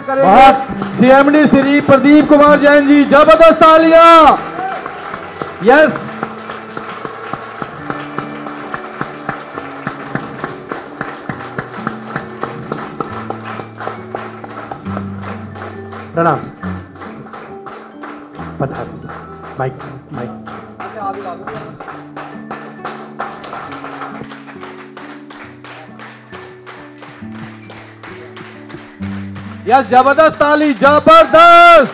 करेंगे सीएमडी श्री प्रदीप कुमार जैन जी। जबरदस्त तालियां। यस, प्रणाम सर। बता रहे सर, माइक माइक। यस, जबरदस्त ताली, जबरदस्त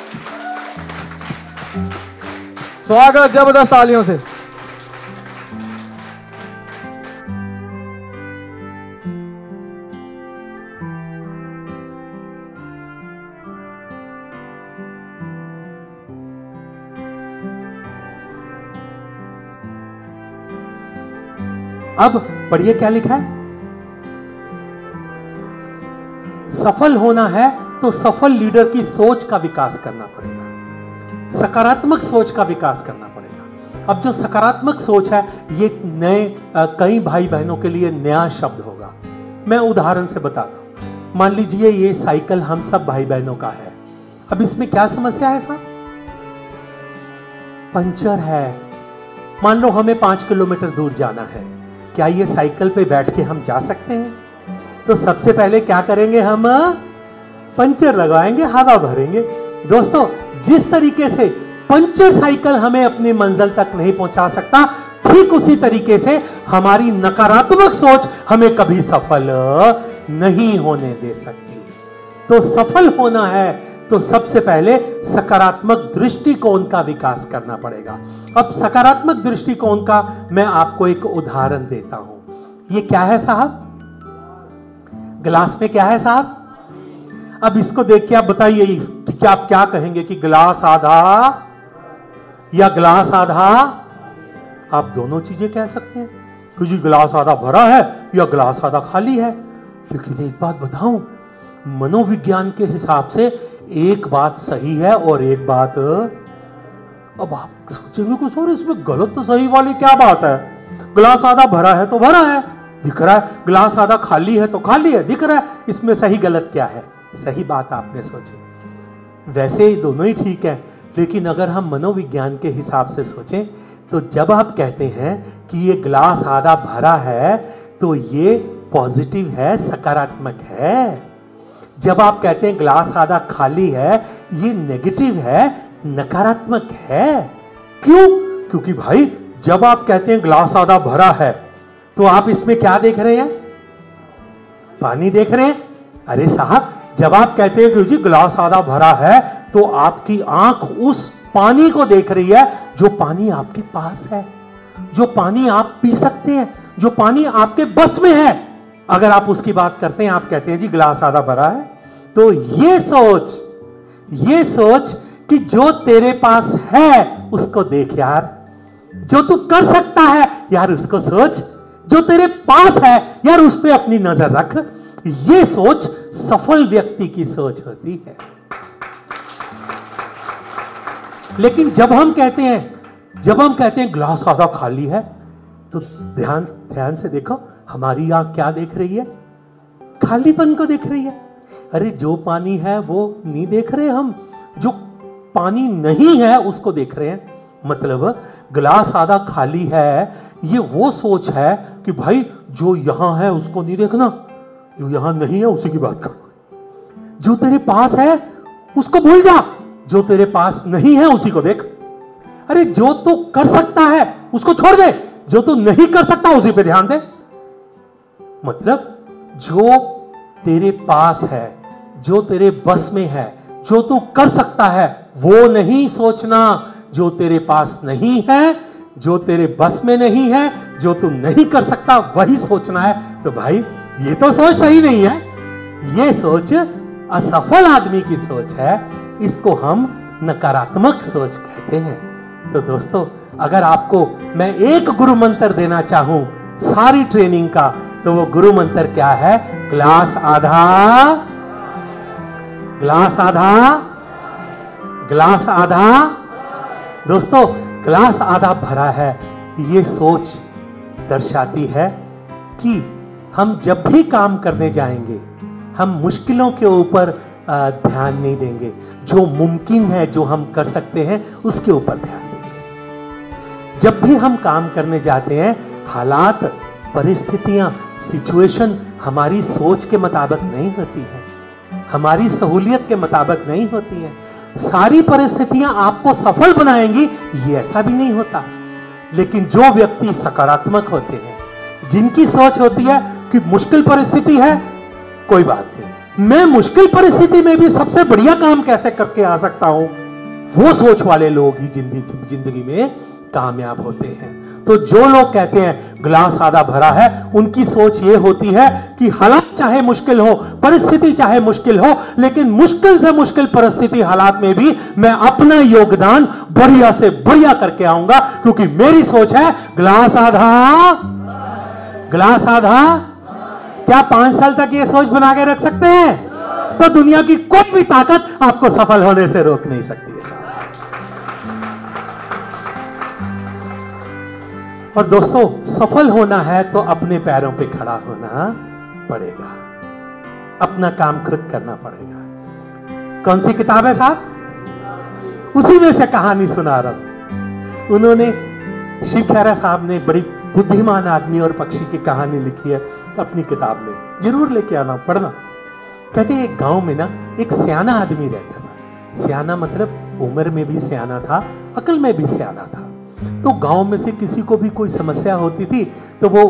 स्वागत, जबरदस्त तालियों से। अब पढ़िए क्या लिखा है। सफल होना है तो सफल लीडर की सोच का विकास करना पड़ेगा, सकारात्मक सोच का विकास करना पड़ेगा। अब जो सकारात्मक सोच है ये नए कई भाई बहनों के लिए नया शब्द होगा। मैं उदाहरण से बताता हूं। मान लीजिए ये साइकिल हम सब भाई बहनों का है। अब इसमें क्या समस्या है साहब? पंचर है। मान लो हमें 5 किलोमीटर दूर जाना है, क्या ये साइकिल पे बैठ के हम जा सकते हैं? तो सबसे पहले क्या करेंगे, हम पंचर लगाएंगे, हवा भरेंगे। दोस्तों, जिस तरीके से पंचर साइकिल हमें अपनी मंजिल तक नहीं पहुंचा सकता, ठीक उसी तरीके से हमारी नकारात्मक सोच हमें कभी सफल नहीं होने दे सकती। तो सफल होना है तो सबसे पहले सकारात्मक दृष्टिकोण का विकास करना पड़ेगा। अब सकारात्मक दृष्टिकोण का मैं आपको एक उदाहरण देता हूं। ये क्या है साहब? गिलास में क्या है साहब? अब इसको देख के आप बताइए कि आप क्या कहेंगे कि गिलास आधा या गिलास आधा? आप दोनों चीजें कह सकते हैं कि जी गिलास आधा भरा है या गिलास आधा खाली है। लेकिन एक बात बताऊं, मनोविज्ञान के हिसाब से एक बात सही है और एक बात, अब आप सोचेंगे कुछ और इसमें गलत तो सही वाली क्या बात है? गिलास आधा भरा है तो भरा है, दिख रहा है। गिलास आधा खाली है तो खाली है, दिख रहा है। इसमें सही गलत क्या है? सही बात आपने सोची। वैसे ही दोनों ही ठीक है, लेकिन अगर हम मनोविज्ञान के हिसाब से सोचें तो जब आप कहते हैं कि ये गिलास आधा भरा है तो ये पॉजिटिव है, सकारात्मक है। जब आप कहते हैं गिलास आधा खाली है, ये नेगेटिव है, नकारात्मक है। क्यों? क्योंकि भाई जब आप कहते हैं गिलास आधा भरा है तो आप इसमें क्या देख रहे हैं? पानी देख रहे हैं। अरे साहब, जब आप कहते हैं कि जी गिलास आधा भरा है तो आपकी आंख उस पानी को देख रही है जो पानी आपके पास है, जो पानी आप पी सकते हैं, जो पानी आपके बस में है। अगर आप उसकी बात करते हैं, आप कहते हैं जी गिलास आधा भरा है, तो ये सोच कि जो तेरे पास है उसको देख यार, जो तू कर सकता है यार उसको सोच, जो तेरे पास है यार उस पे अपनी नजर रख। ये सोच सफल व्यक्ति की सोच होती है। लेकिन जब हम कहते हैं गिलास आधा खाली है, तो ध्यान से देखो, हमारी आंख क्या देख रही है? खालीपन को देख रही है। अरे जो पानी है वो नहीं देख रहे हम, जो पानी नहीं है उसको देख रहे हैं। मतलब गिलास आधा खाली है, ये वो सोच है कि भाई जो यहां है उसको नहीं देखना, जो यहां नहीं है उसी की बात करो। जो तेरे पास है उसको भूल जा, जो तेरे पास नहीं है उसी को देख। अरे जो तू कर सकता है उसको छोड़ दे, जो तू नहीं कर सकता उसी पे ध्यान दे। मतलब जो तेरे पास है, जो तेरे बस में है, जो तू कर सकता है वो नहीं सोचना। जो तेरे पास नहीं है, जो तेरे बस में नहीं है, जो तू नहीं कर सकता वही सोचना है। तो भाई ये तो सोच सही नहीं है, ये सोच असफल आदमी की सोच है। इसको हम नकारात्मक सोच कहते हैं। तो दोस्तों, अगर आपको मैं एक गुरु मंत्र देना चाहूं सारी ट्रेनिंग का, तो वो गुरु मंत्र क्या है? गिलास आधा, गिलास आधा, गिलास आधा। दोस्तों, गिलास आधा भरा है, ये सोच दर्शाती है कि हम जब भी काम करने जाएंगे, हम मुश्किलों के ऊपर ध्यान नहीं देंगे। जो मुमकिन है, जो हम कर सकते हैं, उसके ऊपर ध्यान देंगे। जब भी हम काम करने जाते हैं, हालात, परिस्थितियां, सिचुएशन हमारी सोच के मुताबिक नहीं होती है, हमारी सहूलियत के मुताबिक नहीं होती है। सारी परिस्थितियां आपको सफल बनाएंगी, ये ऐसा भी नहीं होता। लेकिन जो व्यक्ति सकारात्मक होते हैं, जिनकी सोच होती है कि मुश्किल परिस्थिति है, कोई बात नहीं, मैं मुश्किल परिस्थिति में भी सबसे बढ़िया काम कैसे करके आ सकता हूं, वो सोच वाले लोग ही जिंदगी में कामयाब होते हैं। तो जो लोग कहते हैं ग्लास आधा भरा है, उनकी सोच ये होती है कि हालात चाहे मुश्किल हो, परिस्थिति चाहे मुश्किल हो, लेकिन मुश्किल से मुश्किल परिस्थिति हालात में भी मैं अपना योगदान बढ़िया से बढ़िया करके आऊंगा, क्योंकि मेरी सोच है ग्लास आधा, ग्लास आधा। क्या 5 साल तक ये सोच बना के रख सकते हैं? तो दुनिया की कोई भी ताकत आपको सफल होने से रोक नहीं सकती है। और दोस्तों, सफल होना है तो अपने पैरों पे खड़ा होना पड़ेगा, अपना काम खुद करना पड़ेगा। कौन सी किताब है साहब? उसी में से कहानी सुना रहा हूं। उन्होंने, शिव खेरा साहब ने बड़ी बुद्धिमान आदमी और पक्षी की कहानी लिखी है अपनी किताब में, जरूर लेके आना, पढ़ना। कहते हैं एक गांव में ना एक सियाना आदमी रहता था। सियाना मतलब उम्र में भी सियाना था, अकल में भी सियाना था। तो गांव में से किसी को भी कोई समस्या होती थी तो वो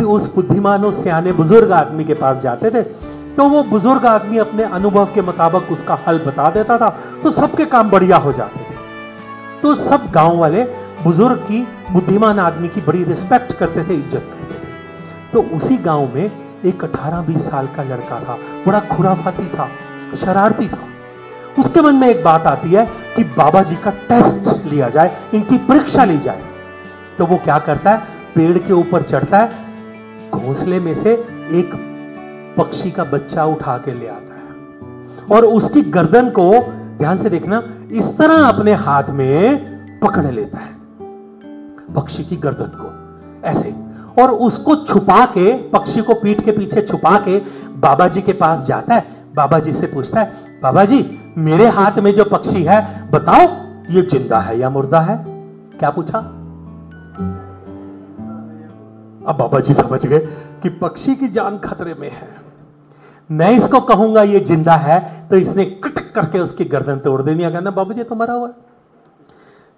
उस बुद्धिमान, उस सियाने बुजुर्ग आदमी के पास जाते थे। तो वो बुजुर्ग आदमी अपने अनुभव के मुताबिक उसका हल बता देता था, तो सबके काम बढ़िया हो जाते थे। तो सब गांव वाले बुजुर्ग की, बुद्धिमान आदमी की बड़ी रिस्पेक्ट करते थे, इज्जत करते थे। तो उसी गांव में एक 18-20 साल का लड़का था, बड़ा खुराफाती था, शरारती था। उसके मन में एक बात आती है कि बाबा जी का टेस्ट लिया जाए, इनकी परीक्षा ली जाए। तो वो क्या करता है, पेड़ के ऊपर चढ़ता है, घोंसले में से एक पक्षी का बच्चा उठा के ले आता है और उसकी गर्दन को, ध्यान से देखना, इस तरह अपने हाथ में पकड़ लेता है, पक्षी की गर्दन को ऐसे, और उसको छुपा के, पक्षी को पीठ के पीछे छुपा के बाबा जी के पास जाता है। बाबा जी से पूछता है, बाबा जी मेरे हाथ में जो पक्षी है, बताओ ये जिंदा है या मुर्दा है? क्या पूछा? अब बाबा जी समझ गए कि पक्षी की जान खतरे में है। मैं इसको कहूंगा ये जिंदा है तो इसने कट करके उसकी गर्दन तोड़ देनी है, कहना बाबा जी तो मरा हुआ है।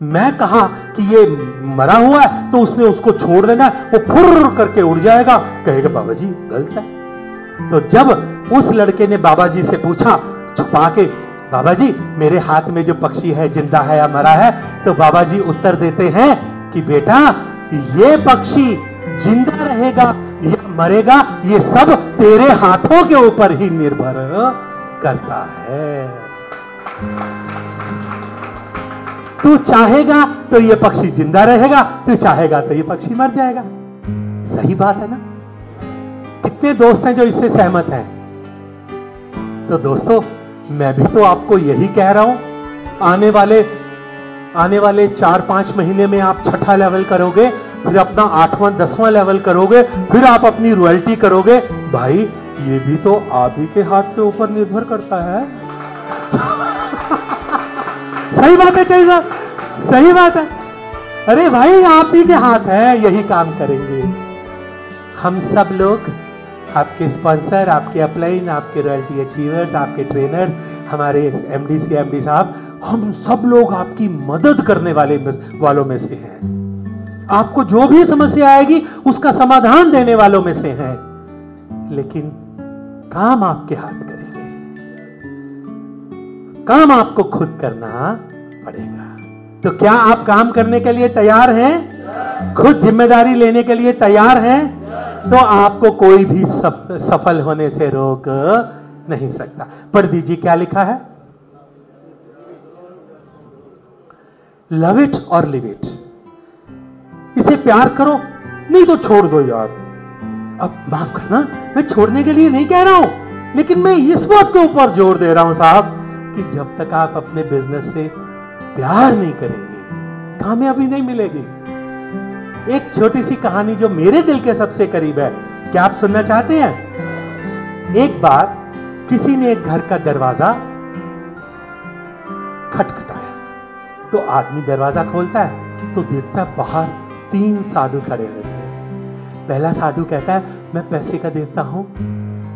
मैं कहा कि ये मरा हुआ है तो उसने उसको छोड़ देना, वो फुर्र करके उड़ जाएगा, कहेगा बाबा जी गलत है। तो जब उस लड़के ने बाबा जी से पूछा छुपा के, बाबा जी मेरे हाथ में जो पक्षी है जिंदा है या मरा है, तो बाबा जी उत्तर देते हैं कि बेटा ये पक्षी जिंदा रहेगा या मरेगा, ये सब तेरे हाथों के ऊपर ही निर्भर करता है। तू चाहेगा तो ये पक्षी जिंदा रहेगा, तू चाहेगा तो ये पक्षी मर जाएगा। सही बात है ना? कितने दोस्त हैं जो इससे सहमत हैं? तो दोस्तों, मैं भी तो आपको यही कह रहा हूं। आने वाले 4-5 महीने में आप 6ठा लेवल करोगे, फिर अपना 8वां 10वां लेवल करोगे, फिर आप अपनी रॉयल्टी करोगे। भाई ये भी तो आप ही के हाथ के ऊपर निर्भर करता है। सही बात है चाहिए, सही बात है। अरे भाई आप ही के हाथ है, यही काम करेंगे। हम सब लोग, आपके स्पॉन्सर, आपके अपलाइन, आपके रॉयल्टी अचीवर्स, आपके ट्रेनर, हमारे एमडी साहब, हम सब लोग आपकी मदद करने वालों में से हैं। आपको जो भी समस्या आएगी उसका समाधान देने वालों में से हैं। लेकिन काम आपके हाथ करेंगे, काम आपको खुद करना पड़ेगा। तो क्या आप काम करने के लिए तैयार हैं? खुद जिम्मेदारी लेने के लिए तैयार हैं? तो आपको कोई भी सफल होने से रोक नहीं सकता। पढ़ दीजिए क्या लिखा है। लव इट और लिव इट। इसे प्यार करो, नहीं तो छोड़ दो यार। अब माफ करना, मैं छोड़ने के लिए नहीं कह रहा हूं, लेकिन मैं इस बात के ऊपर जोर दे रहा हूं साहब कि जब तक आप अपने बिजनेस से प्यार नहीं करेंगे, कामयाबी नहीं मिलेगी। एक छोटी सी कहानी जो मेरे दिल के सबसे करीब है, क्या आप सुनना चाहते हैं? एक बार किसी ने एक घर का दरवाजा खटखटाया, तो आदमी दरवाजा खोलता है तो देखता है बाहर 3 साधु खड़े रहते हैं। पहला साधु कहता है मैं पैसे का देवता हूं,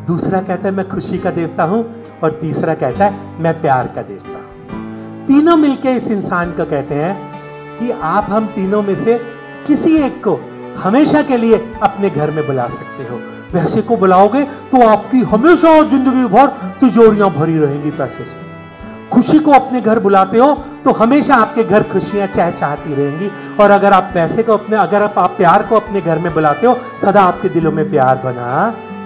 दूसरा कहता है मैं खुशी का देवता हूं, और तीसरा कहता है मैं प्यार का देवता हूं। तीनों मिलकर इस इंसान को कहते हैं कि आप हम तीनों में से किसी एक को हमेशा के लिए अपने घर में बुला सकते हो। पैसे को बुलाओगे तो आपकी हमेशा जिंदगी भर तिजोरियां भरी रहेंगी पैसे से। खुशी को अपने घर बुलाते हो तो हमेशा आपके घर खुशियां चहचहाती रहेंगी। और अगर आप पैसे को अगर आप प्यार को अपने घर में बुलाते हो, सदा आपके दिलों में प्यार बना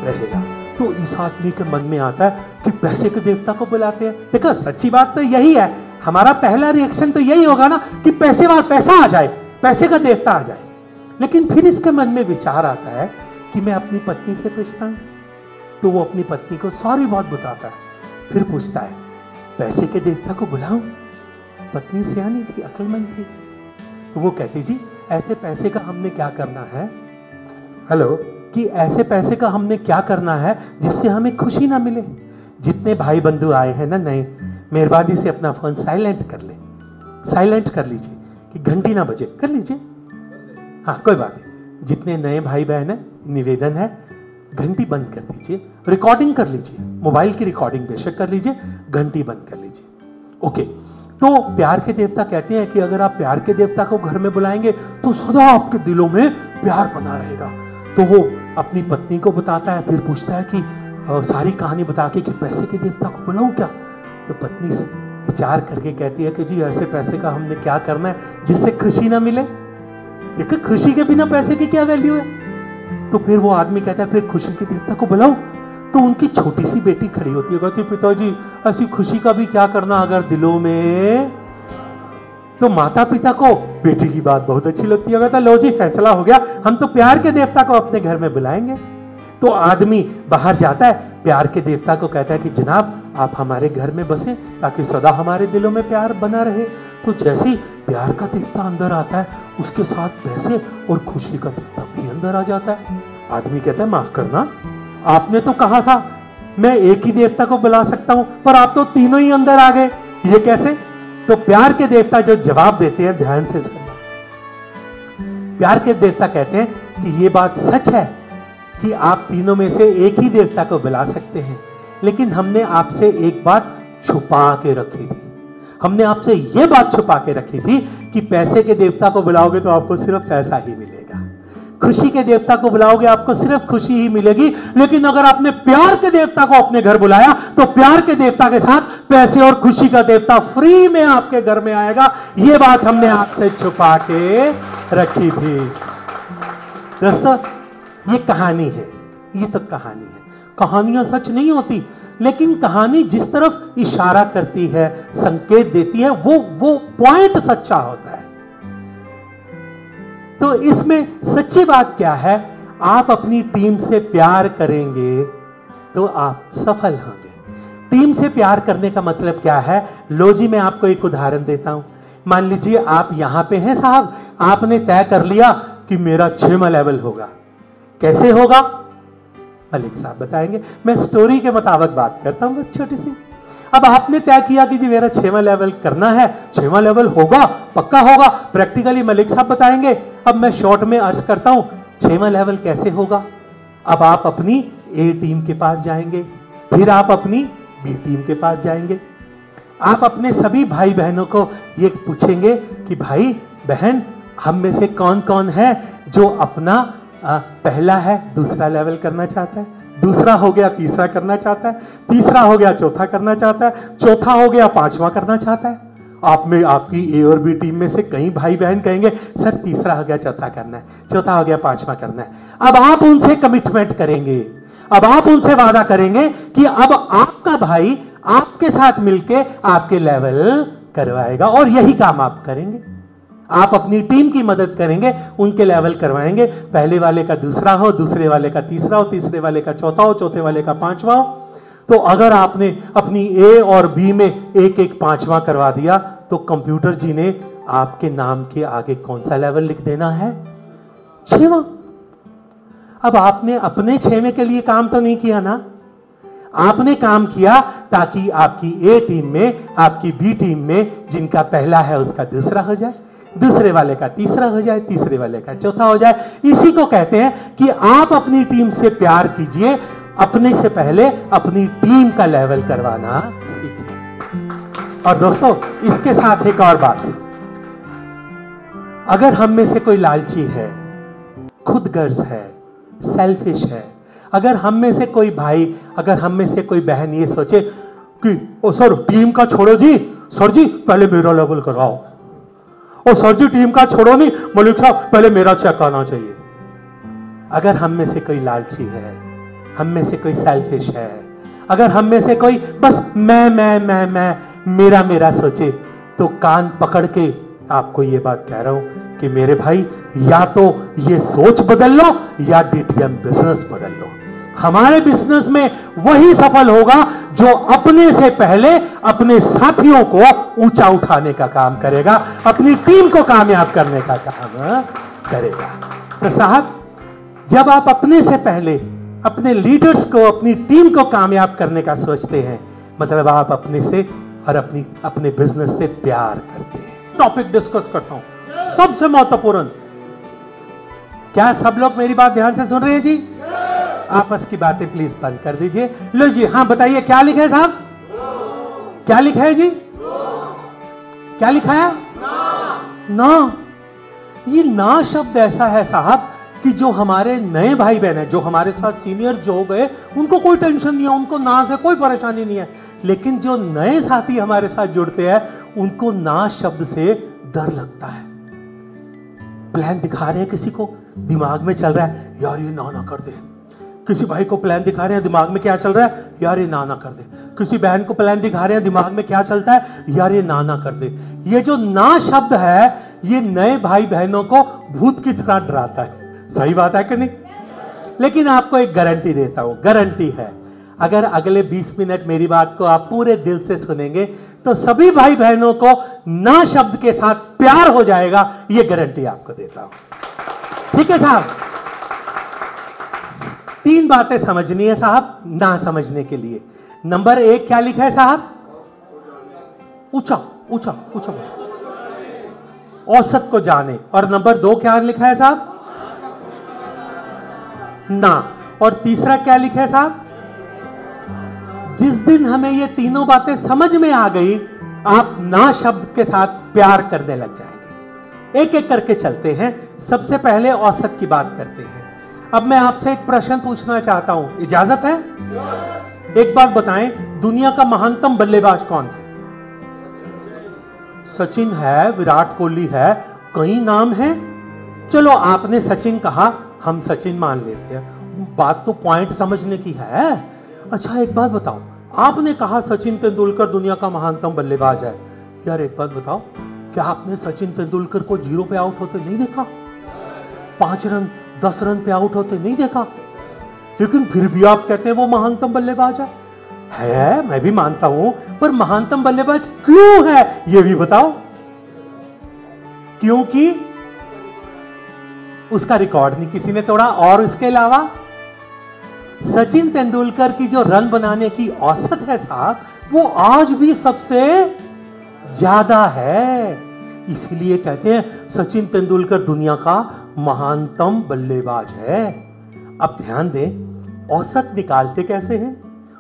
रहेगा। तो इस आदमी के मन में आता है कि पैसे के देवता को बुलाते हैं। देखो सच्ची बात तो यही है, हमारा पहला रिएक्शन तो यही होगा ना कि पैसा आ जाए, पैसे का देवता आ जाए। लेकिन फिर इसके मन में विचार आता है कि मैं अपनी पत्नी से पूछता हूं, तो वो अपनी पत्नी को सॉरी बहुत बताता है। फिर पूछता है पैसे के देवता को बुलाऊं? पत्नी सियानी थी, अक्लमंद थी, तो वो कहती जी ऐसे पैसे का हमने क्या करना है, हेलो, कि ऐसे पैसे का हमने क्या करना है जिससे हमें खुशी ना मिले। जितने भाई बंधु आए हैं ना नए, मेहरबानी से अपना फोन साइलेंट कर ले, साइलेंट कर लीजिए कि घंटी ना बजे, कर लीजिए। हाँ कोई बात नहीं, जितने नए भाई बहन है निवेदन है घंटी बंद कर दीजिए, रिकॉर्डिंग कर लीजिए, मोबाइल की रिकॉर्डिंग बेशक कर लीजिए, घंटी बंद कर लीजिए। ओके, तो प्यार के देवता कहते हैं कि अगर आप प्यार के देवता को घर में बुलाएंगे तो सदा आपके दिलों में प्यार बना रहेगा। तो वो अपनी पत्नी को बताता है, फिर पूछता है कि सारी कहानी बता के कि पैसे के देवता को बुलाऊं क्या? तो पत्नी विचार करके कहती है कि जी ऐसे पैसे का हमने क्या करना है जिससे खुशी ना मिले। देखो खुशी के बिना पैसे की क्या वैल्यू है। तो फिर वो आदमी कहता है फिर खुशी के देवता को बुलाओ। तो उनकी छोटी सी बेटी खड़ी होती है, कहती पिताजी ऐसी खुशी का भी क्या करना अगर दिलों में। तो माता पिता को बेटी की बात बहुत अच्छी लगती है, कहता लो जी फैसला हो गया, हम तो प्यार के देवता को अपने घर में बुलाएंगे। तो आदमी बाहर जाता है, प्यार के देवता को कहता है कि जनाब आप हमारे घर में बसे ताकि सदा हमारे दिलों में प्यार बना रहे। तो जैसे ही प्यार का देवता अंदर आता है उसके साथ पैसे और खुशी का देवता भी अंदर आ जाता है। आदमी कहता है माफ करना, आपने तो कहा था मैं एक ही देवता को बुला सकता हूं, पर आप तो तीनों ही अंदर आ गए, ये कैसे? तो प्यार के देवता जो जवाब देते हैं ध्यान से सुनना। प्यार के देवता कहते हैं कि ये बात सच है कि आप तीनों में से एक ही देवता को बुला सकते हैं, लेकिन हमने आपसे एक बात छुपा के रखी थी। हमने आपसे यह बात छुपा के रखी थी कि पैसे के देवता को बुलाओगे तो आपको सिर्फ पैसा ही मिलेगा, खुशी के देवता को बुलाओगे आपको सिर्फ खुशी ही मिलेगी, लेकिन अगर आपने प्यार के देवता को अपने घर बुलाया तो प्यार के देवता के साथ पैसे और खुशी का देवता फ्री में आपके घर में आएगा। यह बात हमने आपसे छुपा के रखी थी। दोस्तों ये कहानी है, ये तो कहानी है, कहानियां सच नहीं होती, लेकिन कहानी जिस तरफ इशारा करती है, संकेत देती है, वो पॉइंट सच्चा होता है। तो इसमें सच्ची बात क्या है, आप अपनी टीम से प्यार करेंगे तो आप सफल होंगे। टीम से प्यार करने का मतलब क्या है? लो जी मैं आपको एक उदाहरण देता हूं। मान लीजिए आप यहां पे हैं साहब, आपने तय कर लिया कि मेरा 6वां लेवल होगा। कैसे होगा मलिक साहब बताएंगे, मैं स्टोरी के मुताबिक बात करता हूं बस छोटी सी। अब आपने तय किया कि जी मेरा 6वां लेवल करना है, 6वां लेवल होगा, पक्का होगा, प्रैक्टिकली मलिक साहब बताएंगे। अब मैं शॉर्ट में अर्ज करता हूं 6वां लेवल कैसे होगा। अब आप अपनी ए टीम के पास जाएंगे, फिर आप अपनी बी टीम के पास जाएंगे। आप अपने सभी भाई बहनों को ये पूछेंगे कि भाई बहन हम में से कौन कौन है जो अपना पहला है दूसरा लेवल करना चाहता है, दूसरा हो गया तीसरा करना चाहता है, तीसरा हो गया चौथा करना चाहता है, चौथा हो गया 5वां करना चाहता है। आप में आपकी ए और बी टीम में से कई भाई बहन कहेंगे सर तीसरा हो गया चौथा करना है, चौथा हो गया 5वां करना है। अब आप उनसे कमिटमेंट करेंगे, अब आप उनसे वादा करेंगे कि अब आपका भाई आपके साथ मिलके आपके लेवल करवाएगा, और यही काम आप करेंगे। आप अपनी टीम की मदद करेंगे, उनके लेवल करवाएंगे। पहले वाले का दूसरा हो, दूसरे वाले का तीसरा हो, तीसरे वाले का चौथा हो, चौथे वाले का 5वां हो। तो अगर आपने अपनी ए और बी में एक एक 5वां करवा दिया तो कंप्यूटर जी ने आपके नाम के आगे कौन सा लेवल लिख देना है? 6वां। अब आपने अपने 6वें के लिए काम तो नहीं किया ना, आपने काम किया ताकि आपकी ए टीम में, आपकी बी टीम में जिनका पहला है उसका दूसरा हो जाए, दूसरे वाले का तीसरा हो जाए, तीसरे वाले का चौथा हो जाए। इसी को कहते हैं कि आप अपनी टीम से प्यार कीजिए, अपने से पहले अपनी टीम का लेवल करवाना सीखिए। और दोस्तों, इसके साथ एक और बात, अगर हम में से कोई लालची है, खुदगर्ज है, सेल्फिश है, अगर हम में से कोई भाई, अगर हम में से कोई बहन ये सोचे कि ओ सर टीम का छोड़ो जी, सर जी पहले मेरा लेवल करवाओ, ओ सर जी टीम का छोड़ो नहीं मलिक साहब पहले मेरा चेक आना चाहिए। अगर हम में से कोई लालची है, हम में से कोई सेल्फिश है, अगर हम में से कोई बस मैं मेरा मेरा सोचे, तो कान पकड़ के आपको ये बात कह रहा हूं कि मेरे भाई, या तो ये सोच बदल लो या डीटीएम बिजनेस बदल लो। हमारे बिजनेस में वही सफल होगा जो अपने से पहले अपने साथियों को ऊंचा उठाने का काम करेगा, अपनी टीम को कामयाब करने का काम करेगा। तो साहब, जब आप अपने से पहले अपने लीडर्स को, अपनी टीम को कामयाब करने का सोचते हैं, मतलब आप अपने से और अपने बिजनेस से प्यार करते हैं। टॉपिक डिस्कस करता हूं, सबसे महत्वपूर्ण। क्या सब लोग मेरी बात ध्यान से सुन रहे हैं जी? आपस की बातें प्लीज बंद कर दीजिए। लो जी, हाँ बताइए क्या लिखा है साहब? क्या लिखा है जी? क्या लिखा है? ना। ये ना शब्द ऐसा है साहब कि जो हमारे नए भाई बहन है, जो हमारे साथ सीनियर जो हो गए, उनको कोई टेंशन नहीं है, उनको ना से कोई परेशानी नहीं है। लेकिन जो नए साथी हमारे साथ जुड़ते हैं, उनको ना शब्द से डर लगता है। प्लान दिखा रहे हैं किसी को, दिमाग में चल रहा है यार ये ना कर दे। किसी भाई को प्लान दिखा रहे हैं, दिमाग में क्या चल रहा है, यार ये ना कर दे। किसी बहन को प्लान दिखा रहे हैं, दिमाग में क्या चलता है, यार ये ना कर दे। ये जो ना शब्द है, ये नए भाई बहनों को भूत की तरह डराता है। सही बात है कि नहीं? लेकिन आपको एक गारंटी देता हूं, गारंटी है, अगर अगले 20 मिनट मेरी बात को आप पूरे दिल से सुनेंगे तो सभी भाई बहनों को ना शब्द के साथ प्यार हो जाएगा। ये गारंटी आपको देता हूं। ठीक है साहब? 3 बातें समझनी है साहब ना समझने के लिए। नंबर 1 क्या लिखा है साहब? ऊंचा ऊंचा ऊंचा, औसत को जाने। और नंबर 2 क्या लिखा है साहब? ना। और तीसरा क्या लिखा है साहब? जिस दिन हमें ये तीनों बातें समझ में आ गई, आप ना शब्द के साथ प्यार करने लग जाएंगे। एक एक करके चलते हैं। सबसे पहले औसत की बात करते हैं। अब मैं आपसे एक प्रश्न पूछना चाहता हूं, इजाजत है? एक बात बताएं, दुनिया का महानतम बल्लेबाज कौन है? सचिन है, विराट कोहली है, कई नाम हैं। चलो आपने सचिन कहा, हम सचिन मान लेते हैं, बात तो पॉइंट समझने की है। अच्छा एक बात बताओ, आपने कहा सचिन तेंदुलकर दुनिया का महानतम बल्लेबाज है। यार एक बात बताओ, क्या आपने सचिन तेंदुलकर को 0 पे आउट होते नहीं देखा? 5 रन 10 रन पे आउट होते नहीं देखा? लेकिन फिर भी आप कहते हैं वो महानतम बल्लेबाज है। मैं भी मानता हूं, पर महानतम बल्लेबाज क्यों है ये भी बताओ। क्योंकि उसका रिकॉर्ड नहीं किसी ने तोड़ा। और इसके अलावा सचिन तेंदुलकर की जो रन बनाने की औसत है साहब, वो आज भी सबसे ज्यादा है। इसलिए कहते हैं सचिन तेंदुलकर दुनिया का महानतम बल्लेबाज है। अब ध्यान दें, औसत निकालते कैसे हैं?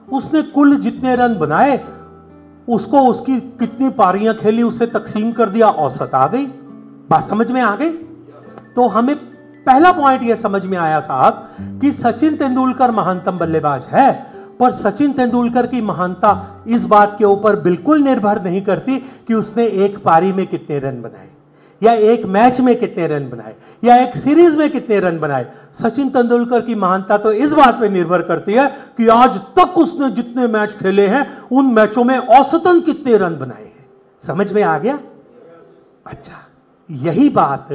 उसने कुल जितने रन बनाए, उसको उसकी कितनी पारियां खेली उससे तकसीम कर दिया, औसत आ गई। बात समझ में आ गई? तो हमें पहला पॉइंट यह समझ में आया साहब कि सचिन तेंदुलकर महानतम बल्लेबाज है, पर सचिन तेंदुलकर की महानता इस बात के ऊपर बिल्कुल निर्भर नहीं करती कि उसने एक पारी में कितने रन बनाए, या एक मैच में कितने रन बनाए, या एक सीरीज में कितने रन बनाए। सचिन तेंदुलकर की महानता तो इस बात पे निर्भर करती है कि आज तक उसने जितने मैच खेले हैं, उन मैचों में औसतन कितने रन बनाए हैं। समझ में आ गया? अच्छा, यही बात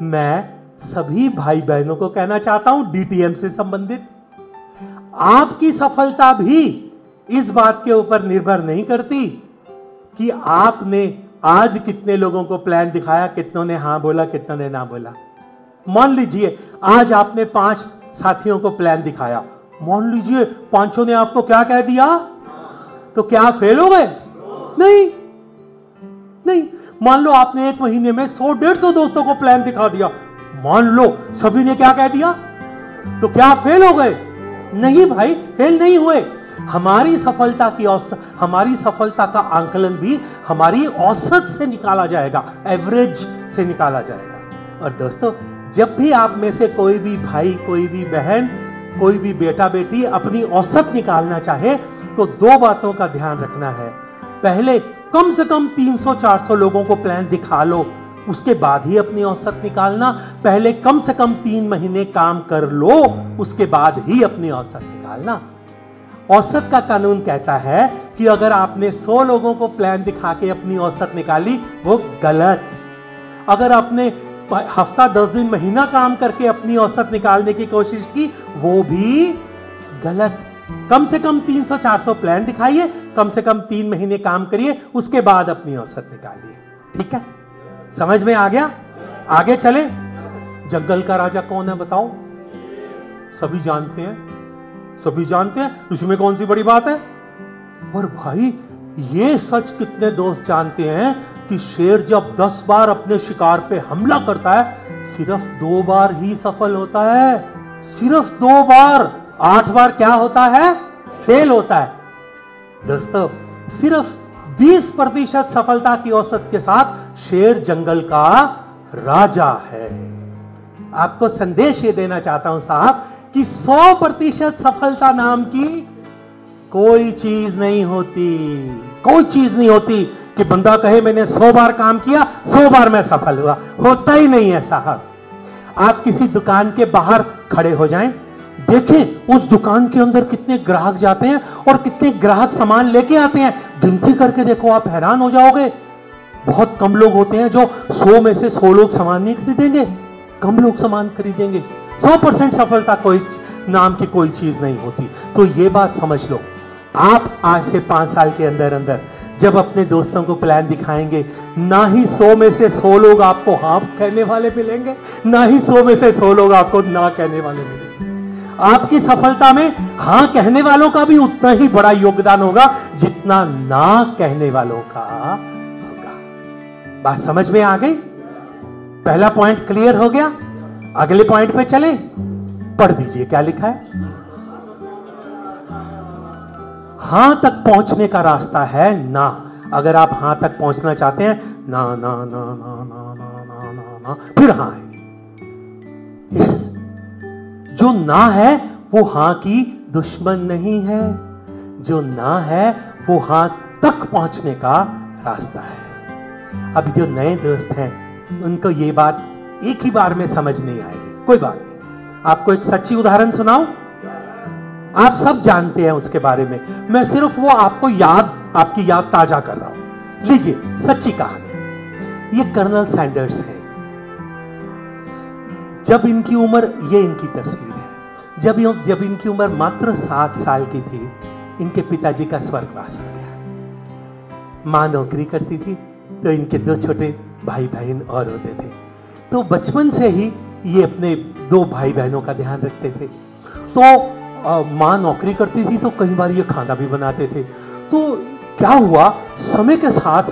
मैं सभी भाई बहनों को कहना चाहता हूं डीटीएम से संबंधित। आपकी सफलता भी इस बात के ऊपर निर्भर नहीं करती कि आपने आज कितने लोगों को प्लान दिखाया, कितनों ने हां बोला, कितनों ने ना बोला। मान लीजिए आज आपने 5 साथियों को प्लान दिखाया, मान लीजिए 500 ने आपको क्या कह दिया, तो क्या आप फेल हो गए? नहीं नहीं। मान लो आपने एक महीने में 100-150 दोस्तों को प्लान दिखा दिया, मान लो सभी ने क्या कह दिया, तो क्या आप फेल हो गए? नहीं भाई, फेल नहीं हुए। हमारी सफलता की औसत, हमारी सफलता का आंकलन भी हमारी औसत से निकाला जाएगा, एवरेज से निकाला जाएगा। और दोस्तों, जब भी आप में से कोई भी भाई, कोई भी बहन, कोई भी बेटा बेटी अपनी औसत निकालना चाहे तो दो बातों का ध्यान रखना है। पहले कम से कम 300-400 लोगों को प्लान दिखा लो, उसके बाद ही अपनी औसत निकालना। पहले कम से कम 3 महीने काम कर लो, उसके बाद ही अपनी औसत निकालना। औसत का कानून कहता है कि अगर आपने 100 लोगों को प्लान दिखा के अपनी औसत निकाली, वो गलत। अगर आपने हफ्ता 10 दिन महीना काम करके अपनी औसत निकालने की कोशिश की, वो भी गलत। कम से कम 300-400 प्लान दिखाइए, कम से कम 3 महीने काम करिए, उसके बाद अपनी औसत निकालिए। ठीक है, समझ में आ गया? आगे चले। जंगल का राजा कौन है बताओ? सभी जानते हैं, सभी जानते हैं, इसमें कौन सी बड़ी बात है? और भाई, ये सच कितने दोस्त जानते हैं कि शेर जब 10 बार अपने शिकार पे हमला करता है, सिर्फ 2 बार ही सफल होता है। सिर्फ 2 बार, 8 बार क्या होता है? फेल होता है। दोस्तों, सिर्फ 20% सफलता की औसत के साथ शेर जंगल का राजा है। आपको संदेश ये देना चाहता हूं साहब कि 100% सफलता नाम की कोई चीज नहीं होती। कोई चीज नहीं होती कि बंदा कहे मैंने 100 बार काम किया, 100 बार मैं सफल हुआ। होता ही नहीं है साहब। आप किसी दुकान के बाहर खड़े हो जाएं, देखें उस दुकान के अंदर कितने ग्राहक जाते हैं और कितने ग्राहक सामान लेके आते हैं। गिनती करके देखो, आप हैरान हो जाओगे। बहुत कम लोग होते हैं जो 100 में से 100 लोग सामान नहीं खरीदेंगे, कम लोग सामान खरीदेंगे। 100% सफलता कोई नाम की कोई चीज नहीं होती। तो ये बात समझ लो। आप आज से 5 साल के अंदर अंदर जब अपने दोस्तों को प्लान दिखाएंगे, ना ही 100 में से 100 लोग आपको हाँ कहने वाले मिलेंगे, ना ही 100 में से 100 लोग आपको ना कहने वाले मिलेंगे। आपकी सफलता में हाँ कहने वालों का भी उतना ही बड़ा योगदान होगा जितना ना कहने वालों का होगा। बात समझ में आ गई? पहला पॉइंट क्लियर हो गया। अगले पॉइंट पे चले। पढ़ दीजिए क्या लिखा है। हां तक पहुंचने का रास्ता है ना। अगर आप हां तक पहुंचना चाहते हैं, ना ना ना ना ना ना ना ना ना, फिर हां आएगी। यस, जो ना है वो हां की दुश्मन नहीं है। जो ना है वो हां तक पहुंचने का रास्ता है। अब जो नए दोस्त हैं उनको ये बात एक ही बार में समझ नहीं आएगी। कोई बात नहीं, आपको एक सच्ची उदाहरण सुनाऊं। आप सब जानते हैं उसके बारे में, मैं सिर्फ वो आपको आपकी याद ताजा कर रहा हूं। लीजिए सच्ची कहानी। ये कर्नल सैंडर्स है। जब इनकी उम्र, ये इनकी तस्वीर है, जब इनकी उम्र मात्र 7 साल की थी, इनके पिताजी का स्वर्गवास हो गया। मां नौकरी करती थी तो इनके 2 छोटे भाई बहन और होते थे। तो बचपन से ही ये अपने 2 भाई बहनों का ध्यान रखते थे। तो मां नौकरी करती थी तो कई बार ये खाना भी बनाते थे। तो क्या हुआ, समय के साथ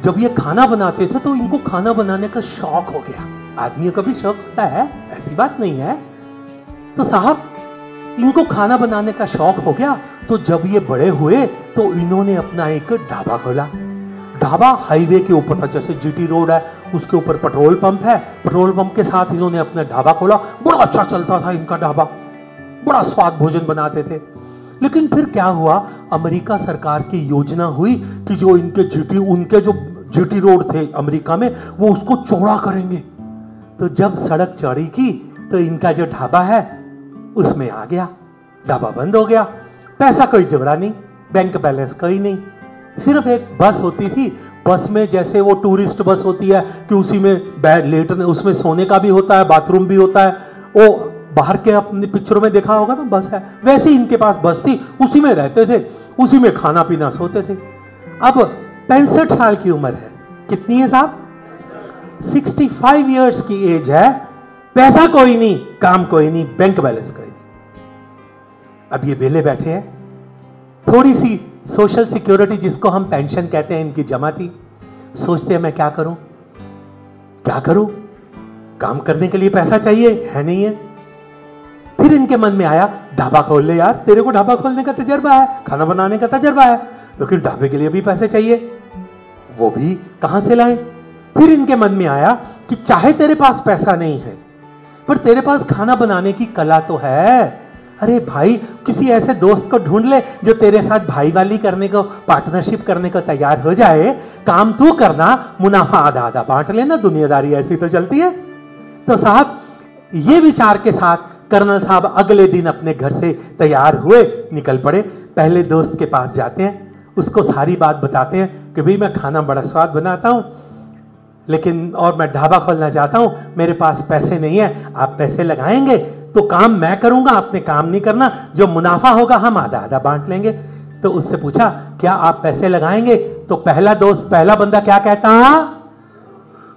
जब ये खाना बनाते थे तो इनको खाना बनाने का शौक हो गया। आदमियों का भी शौक होता है, ऐसी बात नहीं है। तो साहब इनको खाना बनाने का शौक हो गया। तो जब ये बड़े हुए तो इन्होंने अपना एक ढाबा खोला। ढाबा हाईवे के ऊपर था, जैसे जीटी रोड है उसके ऊपर पेट्रोल पंप है, पेट्रोल पंप के साथ इन्होंने अपना ढाबा खोला। बड़ा अच्छा चलता था इनका ढाबा, बड़ा स्वाद भोजन बनाते थे। लेकिन फिर क्या हुआ, अमेरिका सरकार की योजना हुई कि जो उनके जो जीटी रोड थे अमेरिका में, वो उसको चौड़ा करेंगे। तो जब सड़क चौड़ी की तो इनका जो ढाबा है उसमें आ गया, ढाबा बंद हो गया। पैसा कोई जोड़ा नहीं, बैंक बैलेंस कोई नहीं, सिर्फ एक बस होती थी। बस में जैसे वो टूरिस्ट बस होती है कि उसी में लेटने, उसमें सोने का भी होता है, बाथरूम भी होता है। वो बाहर के अपने पिक्चरों में देखा होगा ना, बस है वैसे ही इनके पास बस थी, उसी में रहते थे, उसी में खाना पीना सोते थे। अब 65 साल की उम्र है। कितनी है साहब? 65 इयर्स की एज है। पैसा कोई नहीं, काम कोई नहीं, बैंक बैलेंस कोई नहीं। अब ये वेले बैठे हैं, थोड़ी सी सोशल सिक्योरिटी जिसको हम पेंशन कहते हैं इनकी जमा थी। सोचते हैं मैं क्या करूं, क्या करूं, काम करने के लिए पैसा चाहिए, है नहीं है। फिर इनके मन में आया ढाबा खोल ले यार, तेरे को ढाबा खोलने का तजर्बा है, खाना बनाने का तजर्बा है, लेकिन ढाबे के लिए भी पैसे चाहिए, वो भी कहां से लाएं। फिर इनके मन में आया कि चाहे तेरे पास पैसा नहीं है पर तेरे पास खाना बनाने की कला तो है। अरे भाई, किसी ऐसे दोस्त को ढूंढ ले जो तेरे साथ भाईवाली करने को, पार्टनरशिप करने को तैयार हो जाए। काम तू करना, मुनाफा आधा आधा बांट लेना, दुनियादारी ऐसी तो चलती है। तो साहब, ये विचार के साथ कर्नल साहब अगले दिन अपने घर से तैयार हुए, निकल पड़े। पहले दोस्त के पास जाते हैं, उसको सारी बात बताते हैं कि भाई मैं खाना बड़ा स्वाद बनाता हूं, लेकिन और मैं ढाबा खोलना चाहता हूं, मेरे पास पैसे नहीं है, आप पैसे लगाएंगे तो काम मैं करूंगा, आपने काम नहीं करना, जो मुनाफा होगा हम आधा आधा बांट लेंगे। तो उससे पूछा क्या आप पैसे लगाएंगे? तो पहला दोस्त, पहला बंदा क्या कहता,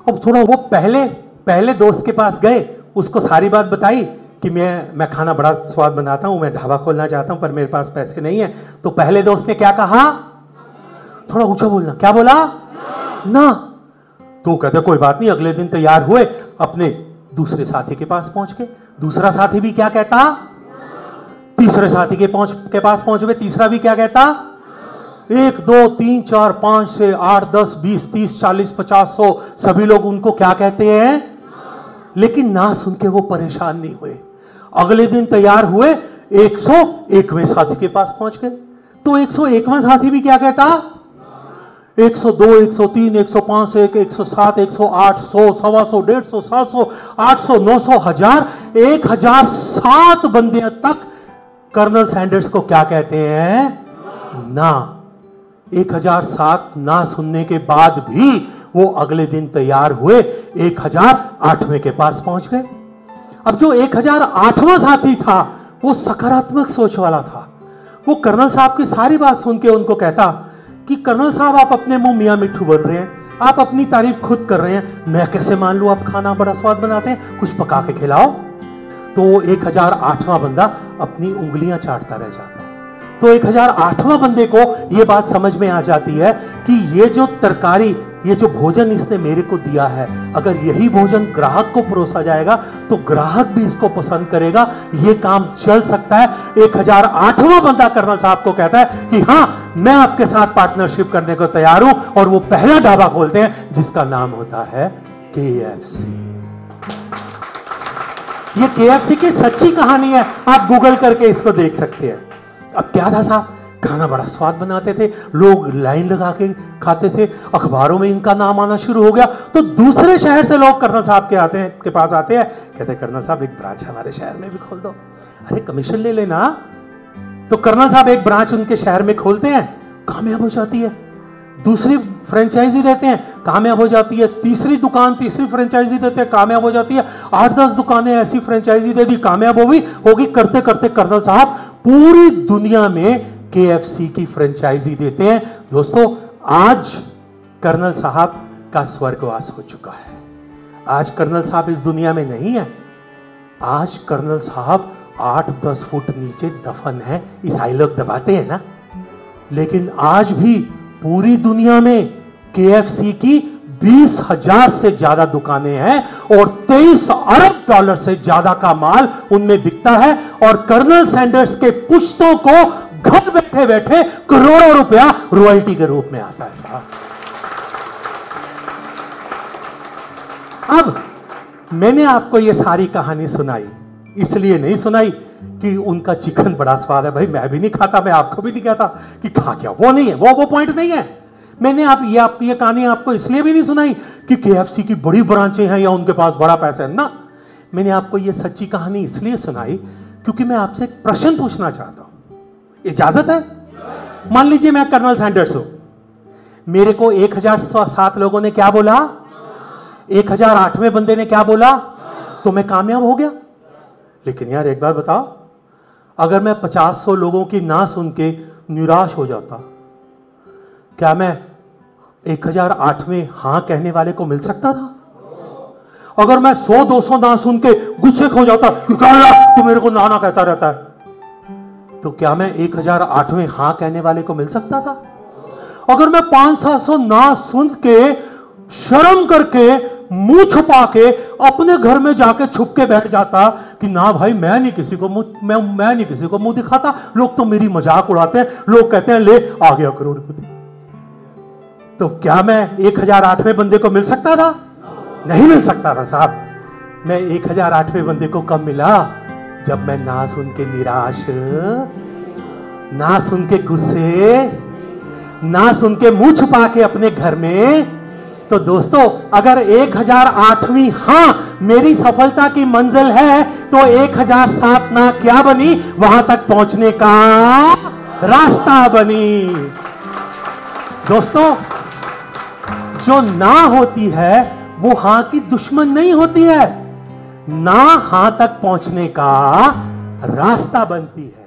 अब थोड़ा वो पहले दोस्त के पास गए, उसको सारी बात बताई कि मैं खाना बड़ा स्वाद बनाता हूं, मैं ढाबा खोलना चाहता हूं, पर मेरे पास पैसे नहीं है। तो पहले दोस्त ने क्या कहा, थोड़ा ऊंचा बोलना, क्या बोला, ना। तो कहते कोई बात नहीं। अगले दिन तैयार हुए, अपने दूसरे साथी के पास पहुंच गए। दूसरा साथी भी क्या कहता, तीसरे साथी के पास पहुंच गए, तीसरा भी क्या कहता, 1 2 3 4 5 से 8 10 20 30 40 50 100 सभी लोग उनको क्या कहते हैं, लेकिन ना सुन के वो परेशान नहीं हुए। अगले दिन तैयार हुए, 101वें साथी के पास पहुंच गए। तो 101वां साथी भी क्या कहता, 102 103 105 107 108 100 125 150 700 800 900 1000 1007 बंदे तक कर्नल सैंडर्स को क्या कहते हैं, ना। 1007 ना सुनने के बाद भी वो अगले दिन तैयार हुए, 1008वें के पास पहुंच गए। अब जो 1008वां साथी था वो सकारात्मक सोच वाला था। वो कर्नल साहब की सारी बात सुन के उनको कहता कि कर्नल साहब आप अपने मुंह मियां मिट्ठू बन रहे हैं, आप अपनी तारीफ खुद कर रहे हैं, मैं कैसे मान लूं आप खाना बड़ा स्वाद बनाते हैं, कुछ पका के खिलाओ। तो 1008वां बंदा अपनी उंगलियां चाटता रह जाता है। तो 1008वां बंदे को यह बात समझ में आ जाती है कि ये जो तरकारी, ये जो भोजन इसने मेरे को दिया है, अगर यही भोजन ग्राहक को परोसा जाएगा तो ग्राहक भी इसको पसंद करेगा, ये काम चल सकता है। 1008वां बंदा कर्नल साहब को कहता है कि हां, मैं आपके साथ पार्टनरशिप करने को तैयार हूं, और वो पहला ढाबा खोलते हैं जिसका नाम होता है KFC। ये KFC की सच्ची कहानी है, आप गूगल करके इसको देख सकते हैं। अब क्या था साहब, खाना बड़ा स्वाद बनाते थे, लोग लाइन लगा के खाते थे, अखबारों में इनका नाम आना शुरू हो गया। तो दूसरे शहर से लोग कर्नल साहब के पास आते हैं, कहते हैं कर्नल साहब एक ब्रांच हमारे शहर में भी खोल दो। अरे कमीशन ले लेना। तो कर्नल साहब एक ब्रांच उनके शहर में खोलते हैं, कामयाब हो जाती है। दूसरी फ्रेंचाइजी देते हैं, कामयाब हो जाती है। तीसरी दुकान, तीसरी फ्रेंचाइजी देते हैं, कामयाब हो जाती है। 8-10 दुकानें ऐसी फ्रेंचाइजी दे दी, कामयाब होगी। करते करते कर्नल साहब पूरी दुनिया में KFC की फ्रेंचाइजी देते हैं। दोस्तों, आज कर्नल साहब का स्वर्गवास हो चुका है। आज कर्नल साहब इस दुनिया में नहीं है। आज कर्नल साहब 8-10 फुट नीचे दफन है। ईसाई लोग दबाते हैं ना, लेकिन आज भी पूरी दुनिया में KFC की 20,000 से ज्यादा दुकानें हैं और 23 अरब डॉलर से ज्यादा का माल उनमें बिकता है। और कर्नल सैंडर्स के पुश्तों को घर बैठे बैठे करोड़ों रुपया रॉयल्टी के रूप में आता है साहब। अब मैंने आपको यह सारी कहानी सुनाई, इसलिए नहीं सुनाई कि उनका चिकन बड़ा स्वाद है। भाई मैं भी नहीं खाता, मैं आपको भी नहीं कहता कि खा क्या, वो नहीं है, वो पॉइंट नहीं है। मैंने ये कहानी आपको इसलिए भी नहीं सुनाई कि KFC की बड़ी ब्रांचें हैं या उनके पास बड़ा पैसा है ना। मैंने आपको ये सच्ची कहानी इसलिए सुनाई क्योंकि मैं आपसे एक प्रश्न पूछना चाहता हूं, इजाजत है? मान लीजिए मैं कर्नल सैंडर्स हूं, मेरे को 1007 लोगों ने क्या बोला, 1008वें बंदे ने क्या बोला, तो मैं कामयाब हो गया। लेकिन यार एक बात बताओ, अगर मैं 50-100 लोगों की ना सुन के निराश हो जाता, क्या मैं 1008वें हां कहने वाले को मिल सकता था? अगर मैं 100-200 ना सुन के गुस्से हो जाता, तू मेरे को ना कहता रहता है, तो क्या मैं 1008वें हाँ कहने वाले को मिल सकता था? अगर मैं 500-700 ना सुन के, शर्म करके, मुंह छुपा के अपने घर में जाके छुप के बैठ जाता कि ना भाई मैं नहीं किसी को मुंह दिखाता, लोग तो मेरी मजाक उड़ाते हैं, लोग कहते हैं ले आ गया करोड़पति, तो क्या मैं 1008वें बंदे को मिल सकता था? नहीं मिल सकता था साहब। मैं 1008वें बंदे को कब मिला? जब मैं ना सुन के निराश, ना सुन के गुस्से, ना सुन के मुंह छुपा के अपने घर में। तो दोस्तों, अगर 1008वीं हां मेरी सफलता की मंजिल है, तो 1007 ना क्या बनी? वहां तक पहुंचने का रास्ता बनी। दोस्तों, जो ना होती है वो हां की दुश्मन नहीं होती है, ना हां तक पहुंचने का रास्ता बनती है।